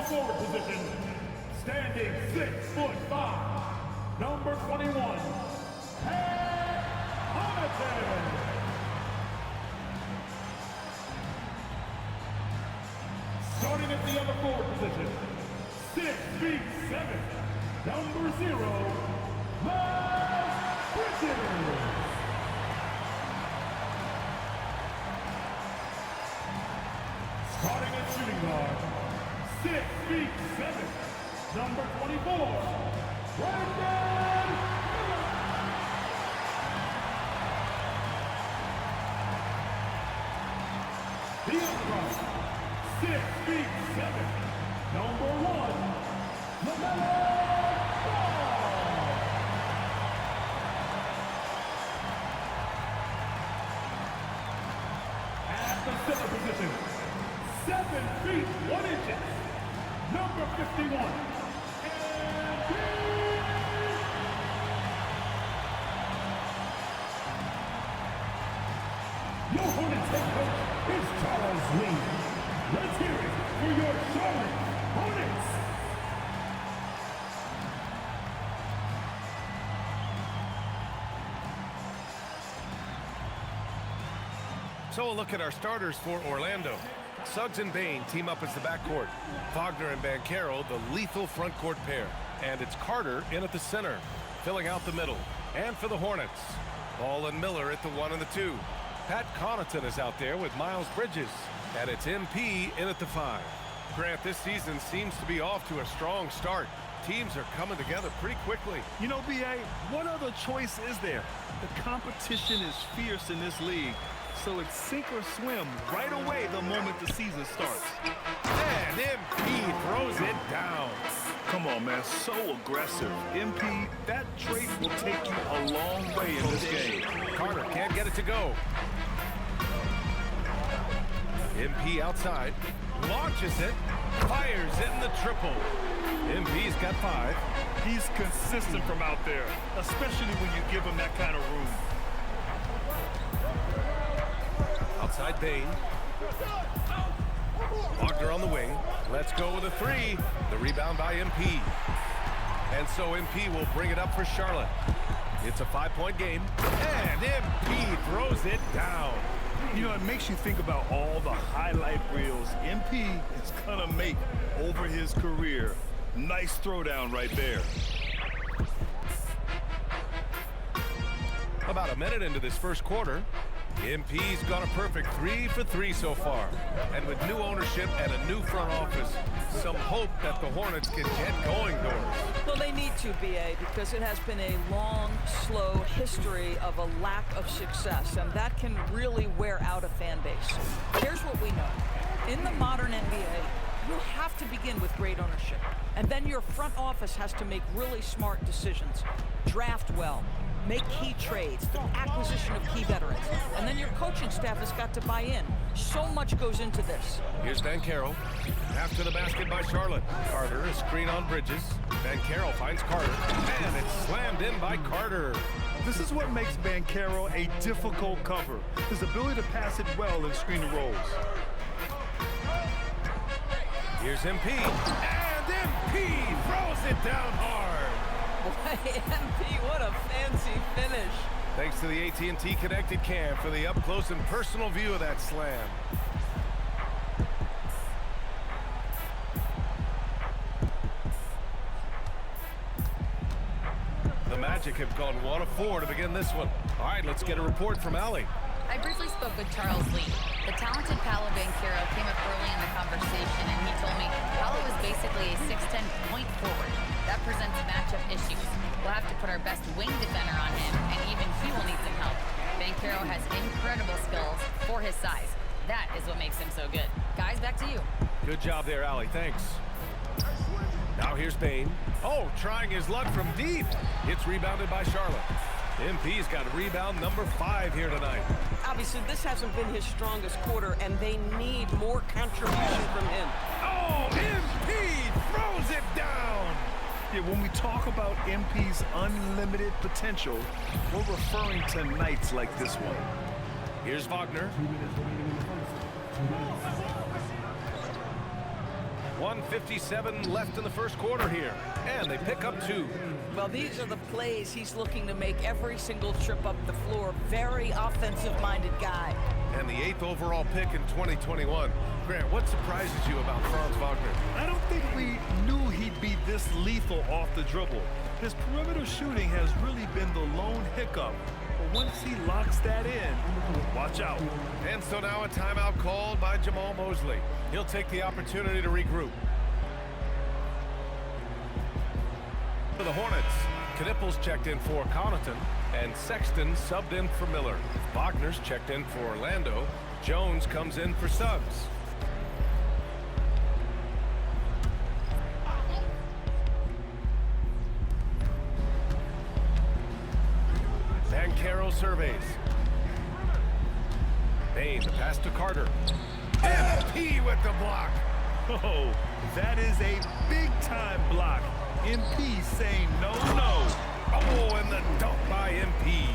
small forward position, standing 6'5", number 21, starting at the other forward position, 6'7", number 0, Bridges. Starting at shooting guard, 6'7", number 24, Brandon. The upright, 6'7", number 1, LaMelo Ball. At the center position, 7 feet 1 inches, number 51, your Hornets head coach is Charles Lee. Let's hear it for your Charlotte Hornets. So a look at our starters for Orlando. Suggs and Bane team up as the backcourt. Wagner and Banchero, the lethal front court pair. And it's Carter in at the center, filling out the middle. And for the Hornets, Ball and Miller at the 1 and the 2. Pat Connaughton is out there with Miles Bridges. And it's MP in at the 5. Grant, this season seems to be off to a strong start. Teams are coming together pretty quickly. You know, BA, what other choice is there? The competition is fierce in this league. So it's sink or swim right away the moment the season starts. And MP throws it down. Come on, man, so aggressive. MP, that trait will take you a long way in this game. Carter can't get it to go. MP outside, launches it, fires it in the triple. MP's got 5. He's consistent from out there, especially when you give him that kind of room. Outside Bane. Wagner on the wing. Let's go with a 3. The rebound by MP. And so MP will bring it up for Charlotte. It's a 5-point game. And MP throws it down. You know, it makes you think about all the highlight reels MP is gonna make over his career. Nice throwdown right there. About a minute into this first quarter, MP's got a perfect 3 for 3 so far. And with new ownership and a new front office, some hope that the Hornets can get going, Doris. Well, they need to, BA, because it has been a long, slow history of a lack of success, and that can really wear out a fan base. Here's what we know. In the modern NBA, you have to begin with great ownership. And then your front office has to make really smart decisions. Draft well. Make key trades, the acquisition of key veterans. And then your coaching staff has got to buy in. So much goes into this. Here's Banchero. After the basket by Charlotte. Carter, a screen on Bridges. Banchero finds Carter. And it's slammed in by Carter. This is what makes Banchero a difficult cover. His ability to pass it well in screen and rolls. Here's MP. And MP throws it down hard. Boy, MP, what a fancy finish. Thanks to the AT&T Connected Cam for the up-close and personal view of that slam. The Magic have gone 1 of 4 to begin this one. All right, let's get a report from Allie. I briefly spoke with Charles Lee. The talented Paolo Banchero came up early in the conversation, and he told me Paolo is basically a 6'10" point forward. That presents matchup issues. We'll have to put our best wing defender on him, and even he will need some help. Banchero has incredible skills for his size. That is what makes him so good. Guys, back to you. Good job there, Allie. Thanks. Now here's Bane. Oh, trying his luck from deep. It's rebounded by Charlotte. MP's got rebound number 5 here tonight. Obviously, this hasn't been his strongest quarter, and they need more contribution from him. Oh, MP throws it down. Yeah, when we talk about MP's unlimited potential, we're referring to nights like this one. Here's Wagner. 1:57 left in the first quarter here, and they pick up 2. Well, these are the plays he's looking to make every single trip up the floor. Very offensive-minded guy. And the 8th overall pick in 2021. Grant, what surprises you about Franz Wagner? I don't think we knew he'd be this lethal off the dribble. His perimeter shooting has really been the lone hiccup. But once he locks that in, watch out. And so now a timeout called by Jamal Mosley. He'll take the opportunity to regroup. For the Hornets, Knipples checked in for Connaughton, and Sexton subbed in for Miller. Wagner's checked in for Orlando. Jones comes in for Suggs. Banchero surveys. Bain, the pass to Carter. MP with the block. Oh, that is a big-time block. MP saying no, no. Oh, and the dunk by MP.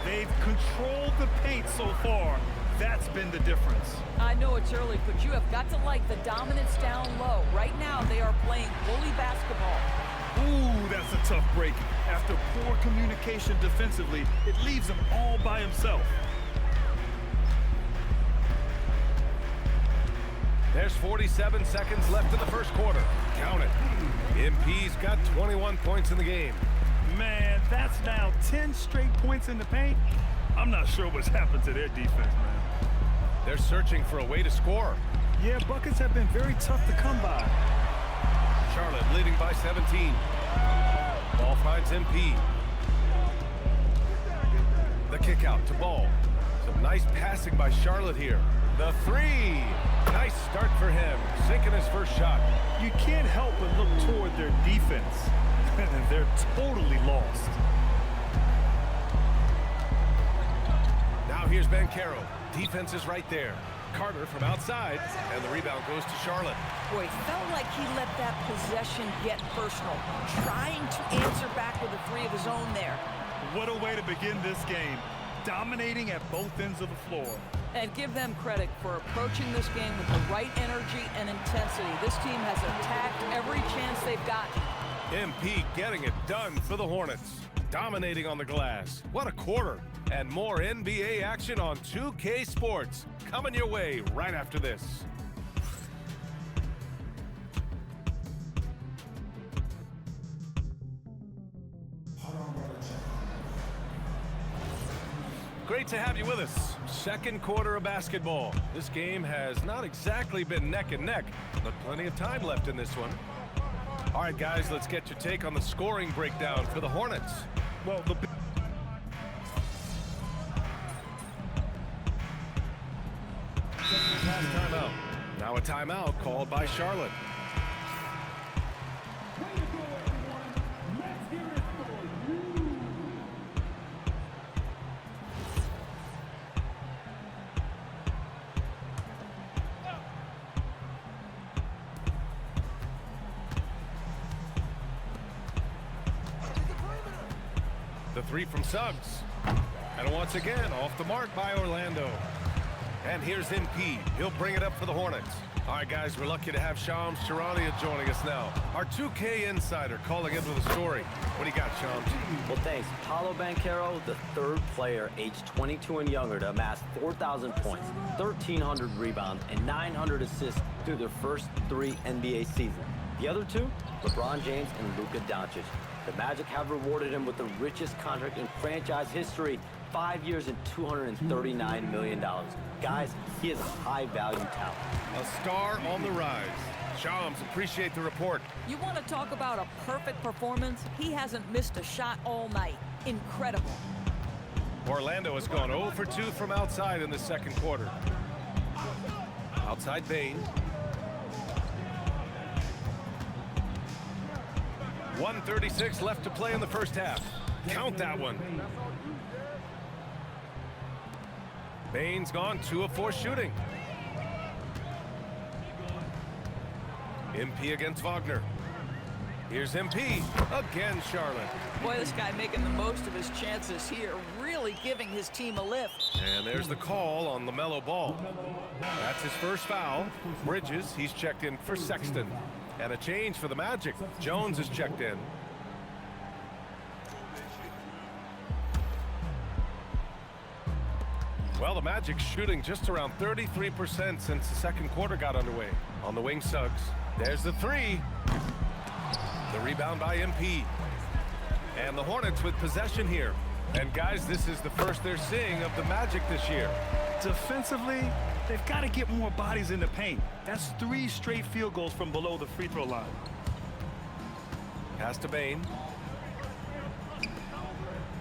They've controlled the paint so far. That's been the difference. I know it's early, but you have got to like the dominance down low. Right now, they are playing bully basketball. Ooh, that's a tough break. After poor communication defensively, it leaves him all by himself. There's 47 seconds left in the first quarter. Count it. MP's got 21 points in the game. Man, that's now 10 straight points in the paint. I'm not sure what's happened to their defense, man. They're searching for a way to score. Yeah, buckets have been very tough to come by. Charlotte leading by 17. Ball finds MP. The kick out to Ball. Some nice passing by Charlotte here. The 3. Nice start for him. Sinking his first shot. You can't help but look toward their defense. They're totally lost. Now here's Banchero. Defense is right there. Carter from outside, and the rebound goes to Charlotte. Boy, felt like he let that possession get personal. Trying to answer back with a 3 of his own there. What a way to begin this game. Dominating at both ends of the floor. And give them credit for approaching this game with the right energy and intensity. This team has attacked every chance they've gotten. MP getting it done for the Hornets. Dominating on the glass. What a quarter. And more NBA action on 2K Sports. Coming your way right after this. Great to have you with us. Second quarter of basketball. This game has not exactly been neck and neck, but plenty of time left in this one. All right, guys, let's get your take on the scoring breakdown for the Hornets. Well, Timeout. Now a timeout called by Charlotte. The 3 from Suggs. And once again, off the mark by Orlando. And here's MP. He'll bring it up for the Hornets. All right, guys, we're lucky to have Shams Charania joining us now. Our 2K insider calling in with a story. What do you got, Shams? Well, thanks. Paulo Banchero, the 3rd player aged 22 and younger to amass 4,000 points, 1,300 rebounds, and 900 assists through their first 3 NBA seasons. The other 2, LeBron James and Luka Doncic. The Magic have rewarded him with the richest contract in franchise history, 5 years and $239 million. Guys, he is a high-value talent. A star on the rise. Shams, appreciate the report. You want to talk about a perfect performance? He hasn't missed a shot all night. Incredible. Orlando has gone 0 for 2 from outside in the second quarter. Outside Bain. 1:36 left to play in the first half. Count that one. Bain's gone 2 of 4 shooting. MP against Wagner. Here's MP. Again, Charlotte. Boy, this guy making the most of his chances here, really giving his team a lift. And there's the call on LaMelo Ball. That's his first foul. Bridges, he's checked in for Sexton. And a change for the Magic. Jones is checked in. Well, the Magic shooting just around 33% since the second quarter got underway. On the wing, Suggs. There's the three. The rebound by MP. And the Hornets with possession here. And guys, this is the first they're seeing of the Magic this year. Defensively, they've got to get more bodies in the paint. That's 3 straight field goals from below the free throw line. Pass to Bane.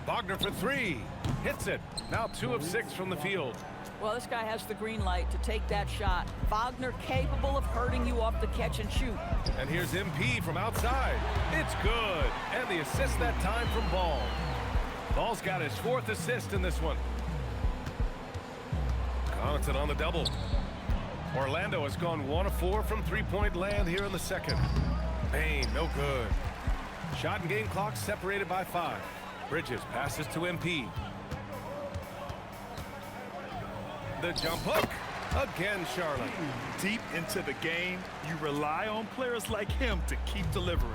Wagner for 3. Hits it. Now 2 of 6 from the field. Well, this guy has the green light to take that shot. Wagner capable of hurting you off the catch and shoot. And here's MP from outside. It's good. And the assist that time from Ball. Ball's got his 4th assist in this one. Connaughton on the double. Orlando has gone 1 of 4 from three-point land here in the second. Bane, no good. Shot and game clock separated by 5. Bridges passes to MP. The jump hook. Again, Charlotte. Deep into the game, you rely on players like him to keep delivering.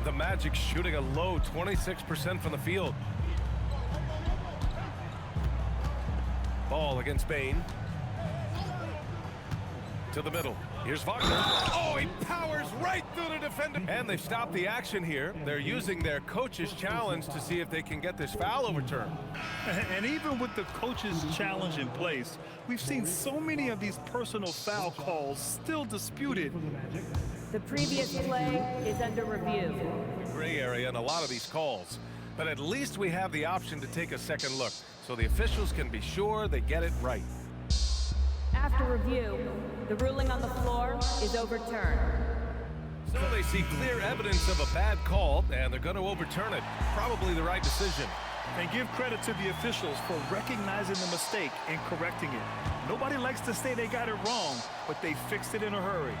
The Magic shooting a low 26% from the field. Ball against Bane. To the middle. Here's Wagner. Oh, he powers right through the defender. And they've stopped the action here. They're using their coach's challenge to see if they can get this foul overturned. And even with the coach's challenge in place, we've seen so many of these personal foul calls still disputed. The previous play is under review. Gray area in a lot of these calls. But at least we have the option to take a second look, so the officials can be sure they get it right. After review, the ruling on the floor is overturned. So they see clear evidence of a bad call, and they're going to overturn it. Probably the right decision. And give credit to the officials for recognizing the mistake and correcting it. Nobody likes to say they got it wrong, but they fixed it in a hurry.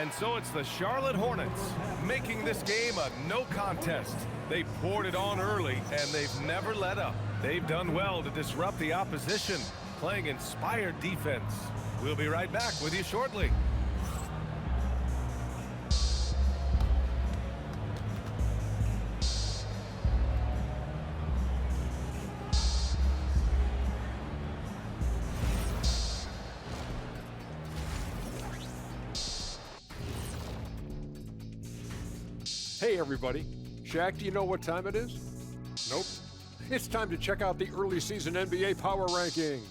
And so it's the Charlotte Hornets making this game a no contest. They poured it on early, and they've never let up. They've done well to disrupt the opposition, playing inspired defense. We'll be right back with you shortly. Hey everybody, Shaq, do you know what time it is? Nope. It's time to check out the early season NBA Power Rankings.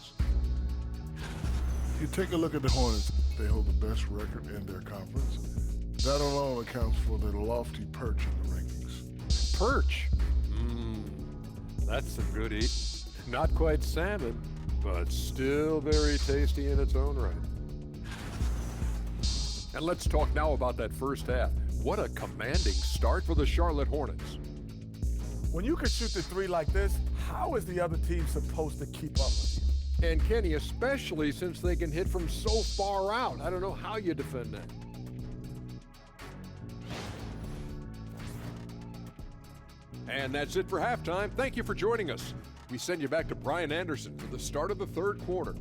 If you take a look at the Hornets, they hold the best record in their conference. That alone accounts for their lofty perch in the rankings. Perch? That's some good eating. Not quite salmon, but still very tasty in its own right. And let's talk now about that first half. What a commanding start for the Charlotte Hornets. When you can shoot the three like this, how is the other team supposed to keep up with you? And Kenny, especially since they can hit from so far out. I don't know how you defend that. And that's it for halftime. Thank you for joining us. We send you back to Brian Anderson for the start of the third quarter.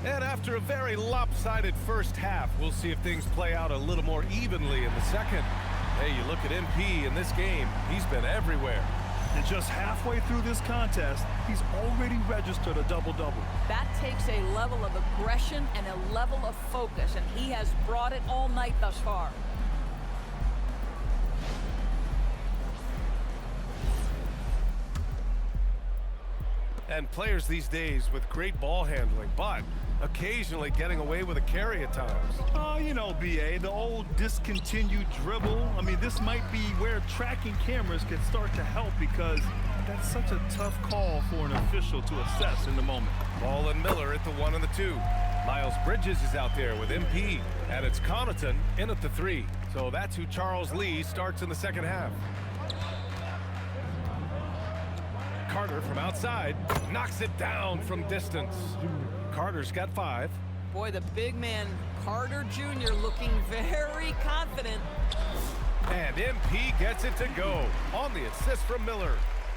And after a very lopsided first half, we'll see if things play out a little more evenly in the second. Hey, you look at MP in this game, he's been everywhere. And just halfway through this contest, he's already registered a double-double. That takes a level of aggression and a level of focus, and he has brought it all night thus far. And players these days with great ball handling, but occasionally getting away with a carry at times. Oh, you know, BA, the old discontinued dribble. I mean, this might be where tracking cameras can start to help because that's such a tough call for an official to assess in the moment. Ball and Miller at the 1 and the 2. Miles Bridges is out there with MP, and it's Connaughton in at the 3. So that's who Charles Lee starts in the second half. Carter from outside knocks it down from distance. Carter's got 5. Boy, the big man, Carter Jr., looking very confident. And MP gets it to go on the assist from Miller.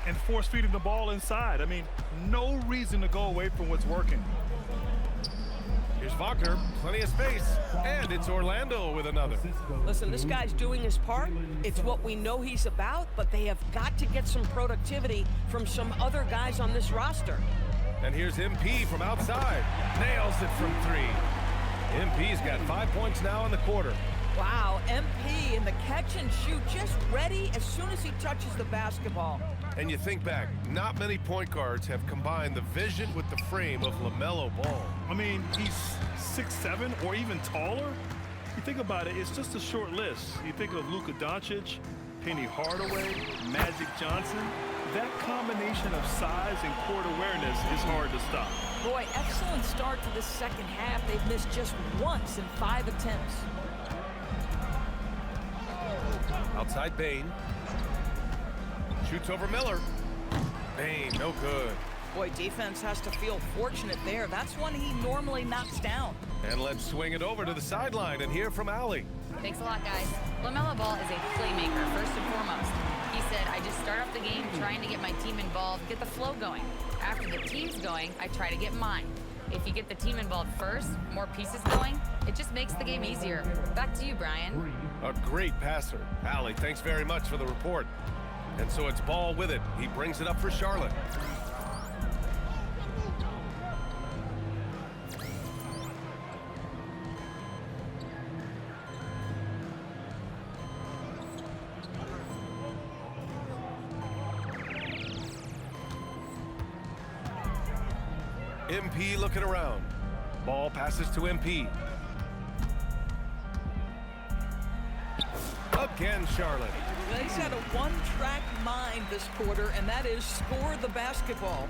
And force feeding the ball inside. I mean, no reason to go away from what's working. Here's Wagner, plenty of space, and it's Orlando with another. Listen, this guy's doing his part. It's what we know he's about, but they have got to get some productivity from some other guys on this roster. And here's MP from outside. Nails it from 3. MP's got 5 points now in the quarter. Wow, MP in the catch and shoot, just ready as soon as he touches the basketball. And you think back, not many point guards have combined the vision with the frame of LaMelo Ball. I mean, he's 6'7" or even taller. You think about it, it's just a short list. You think of Luka Doncic, Penny Hardaway, Magic Johnson. That combination of size and court awareness is hard to stop. Boy, excellent start to this second half. They've missed just once in 5 attempts. Outside Bane. Shoots over Miller. Bane, no good. Boy, defense has to feel fortunate there. That's one he normally knocks down. And let's swing it over to the sideline and hear from Allie. Thanks a lot, guys. LaMelo Ball is a playmaker, first and foremost. He said, I just start off the game trying to get my team involved, get the flow going. After the team's going, I try to get mine. If you get the team involved first, more pieces going, it just makes the game easier. Back to you, Brian. A great passer. Allie, thanks very much for the report. And so it's Ball with it. He brings it up for Charlotte. MP looking around. Ball passes to MP. Again, Charlotte. He's had a one-track mind this quarter, and that is score the basketball.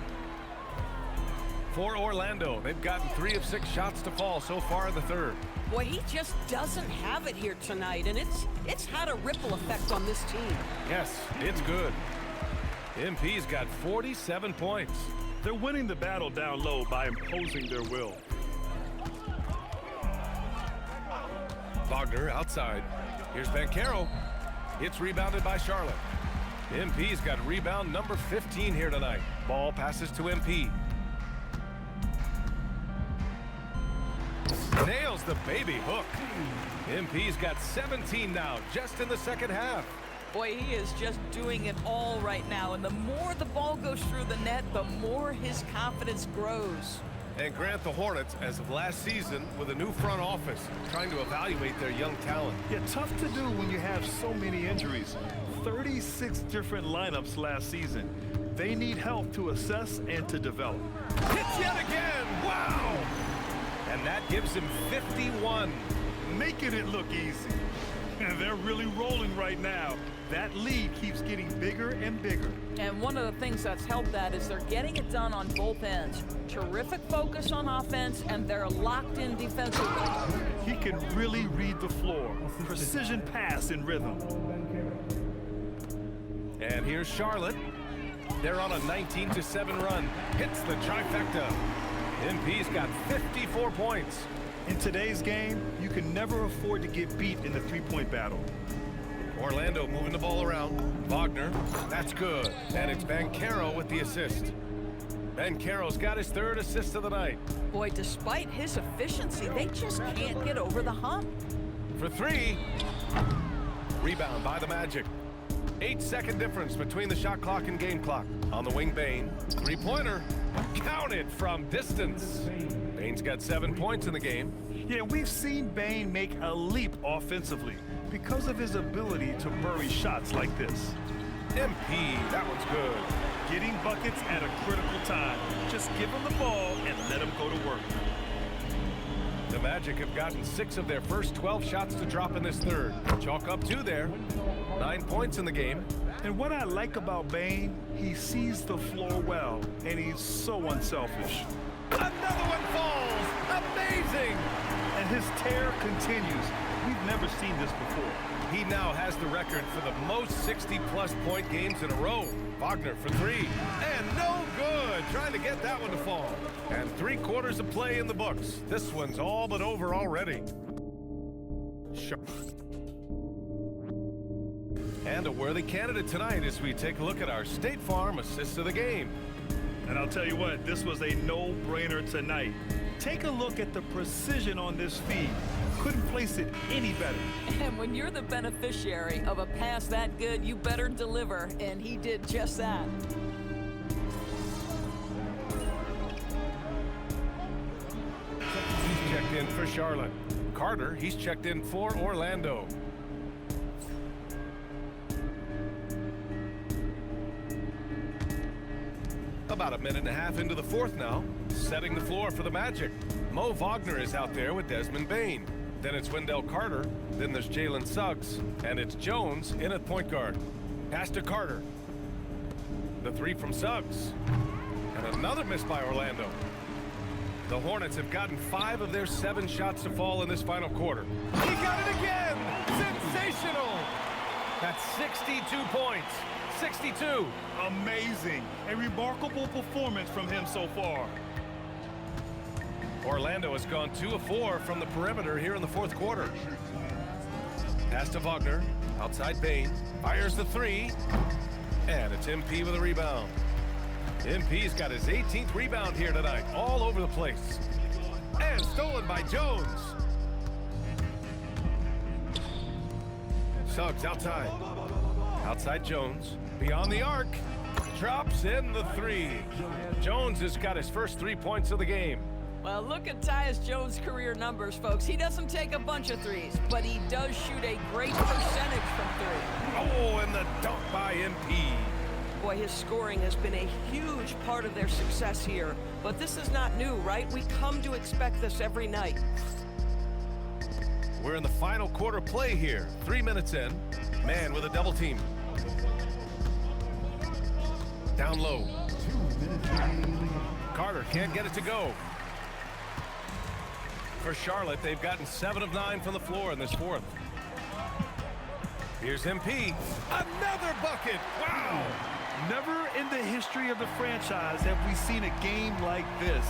For Orlando, they've gotten 3 of 6 shots to fall so far in the third. Boy, he just doesn't have it here tonight, and it's had a ripple effect on this team. Yes, it's good. MP's got 47 points. They're winning the battle down low by imposing their will. Wagner outside. Here's Banchero. It's rebounded by Charlotte. MP's got rebound number 15 here tonight. Ball passes to MP. Nails the baby hook. MP's got 17 now, just in the second half. Boy, he is just doing it all right now, and the more the ball goes through the net, the more his confidence grows. And Grant, the Hornets, as of last season, with a new front office, trying to evaluate their young talent. Yeah, tough to do when you have so many injuries. 36 different lineups last season. They need help to assess and to develop. Hits yet again! Wow! And that gives him 51. Making it look easy. And they're really rolling right now. That lead keeps getting bigger and bigger. And one of the things that's helped that is they're getting it done on both ends. Terrific focus on offense, and they're locked in defensively. He can really read the floor. Precision pass in rhythm. And here's Charlotte. They're on a 19-7 run. Hits the trifecta. MP's got 54 points. In today's game, you can never afford to get beat in the three-point battle. Orlando moving the ball around. Wagner, that's good. And it's Banchero with the assist. Banchero's got his 3rd assist of the night. Boy, despite his efficiency, they just can't get over the hump. For 3. Rebound by the Magic. 8-second difference between the shot clock and game clock. On the wing, Bane. 3-pointer. Counted from distance. Bane's got 7 points in the game. Yeah, we've seen Bane make a leap offensively because of his ability to bury shots like this. MP, that one's good. Getting buckets at a critical time. Just give him the ball and let him go to work. The Magic have gotten 6 of their first 12 shots to drop in this third. Chalk up 2 there. 9 points in the game. And what I like about Bane, he sees the floor well, and he's so unselfish. Another one falls. Amazing. amazing. And his tear continues. We've never seen this before. He now has the record for the most 60-plus point games in a row. Wagner for three. And no good. Trying to get that one to fall. And 3/4 of play in the books. This one's all but over already. And a worthy candidate tonight as we take a look at our State Farm assists of the game. And I'll tell you what, this was a no-brainer tonight. Take a look at the precision on this feed. Couldn't place it any better. And when you're the beneficiary of a pass that good, you better deliver, and he did just that. He's checked in for Charlotte. Carter, he's checked in for Orlando. About a minute and a half into the fourth now, setting the floor for the Magic. Mo Wagner is out there with Desmond Bane. Then it's Wendell Carter, then there's Jalen Suggs, and it's Jones in at point guard. Pass to Carter. The three from Suggs. And another miss by Orlando. The Hornets have gotten 5 of their 7 shots to fall in this final quarter. He got it again! Sensational! That's 62 points. 62. Amazing. A remarkable performance from him so far. Orlando has gone 2 of 4 from the perimeter here in the fourth quarter. Pass to Wagner. Outside Bane. Fires the three. And it's MP with a rebound. MP's got his 18th rebound here tonight. All over the place. And stolen by Jones. Suggs outside. Outside Jones. Beyond the arc. Drops in the three. Jones has got his first 3 points of the game. Well, look at Tyus Jones' career numbers, folks. He doesn't take a bunch of threes, but he does shoot a great percentage from three. Oh, and the dunk by MP. Boy, his scoring has been a huge part of their success here. But this is not new, right? We come to expect this every night. We're in the final quarter play here. 3 minutes in. Man with a double team. Down low. Carter can't get it to go. For Charlotte, they've gotten 7 of 9 from the floor in this fourth. Here's MP. Another bucket. Wow. Never in the history of the franchise have we seen a game like this.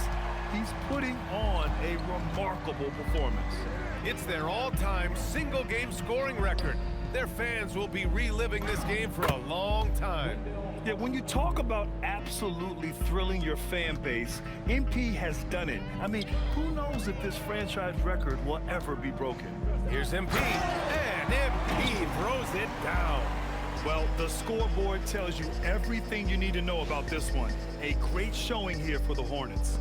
He's putting on a remarkable performance. It's their all-time single-game scoring record. Their fans will be reliving this game for a long time. Yeah, when you talk about absolutely thrilling your fan base, MP has done it. I mean, who knows if this franchise record will ever be broken? Here's MP, and MP throws it down. Well, the scoreboard tells you everything you need to know about this one. A great showing here for the Hornets.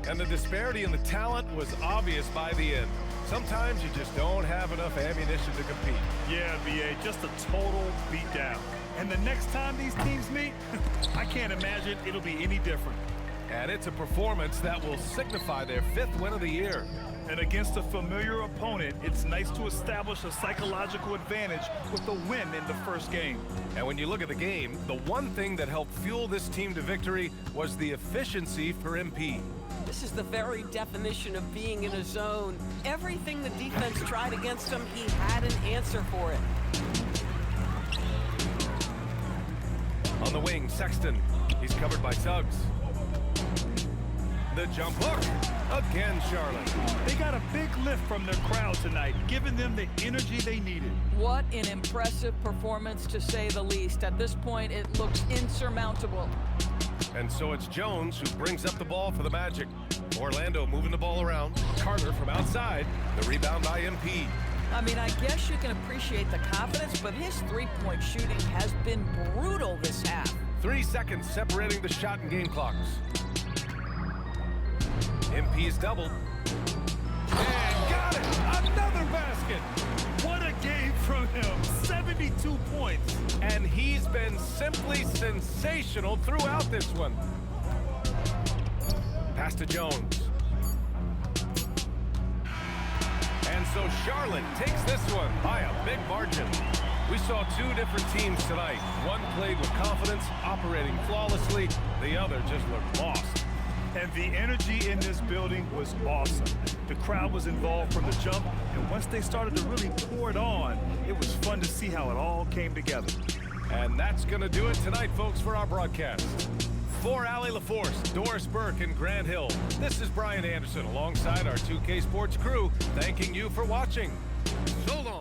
And the disparity in the talent was obvious by the end. Sometimes you just don't have enough ammunition to compete. Yeah, BA, just a total beatdown. And the next time these teams meet, I can't imagine it'll be any different. And it's a performance that will signify their 5th win of the year. And against a familiar opponent, it's nice to establish a psychological advantage with the win in the first game. And when you look at the game, the one thing that helped fuel this team to victory was the efficiency for MP. This is the very definition of being in a zone. Everything the defense tried against him, he had an answer for it. On the wing, Sexton. He's covered by Suggs. The jump hook. Again, Charlotte. They got a big lift from their crowd tonight, giving them the energy they needed. What an impressive performance, to say the least. At this point, it looks insurmountable. And so it's Jones who brings up the ball for the Magic. Orlando moving the ball around. Carter from outside. The rebound by MP. I mean, I guess you can appreciate the confidence, but his three-point shooting has been brutal this half. 3 seconds separating the shot and game clocks. MP's doubled. And got it! Another basket! What a game from him. 72 points. And he's been simply sensational throughout this one. Pass to Jones. And so Charlotte takes this one by a big margin. We saw 2 different teams tonight. One played with confidence, operating flawlessly. The other just looked lost. And the energy in this building was awesome. The crowd was involved from the jump, and once they started to really pour it on, it was fun to see how it all came together. And that's going to do it tonight, folks, for our broadcast. For Allie LaForce, Doris Burke, and Grant Hill, this is Brian Anderson alongside our 2K Sports crew, thanking you for watching. So long.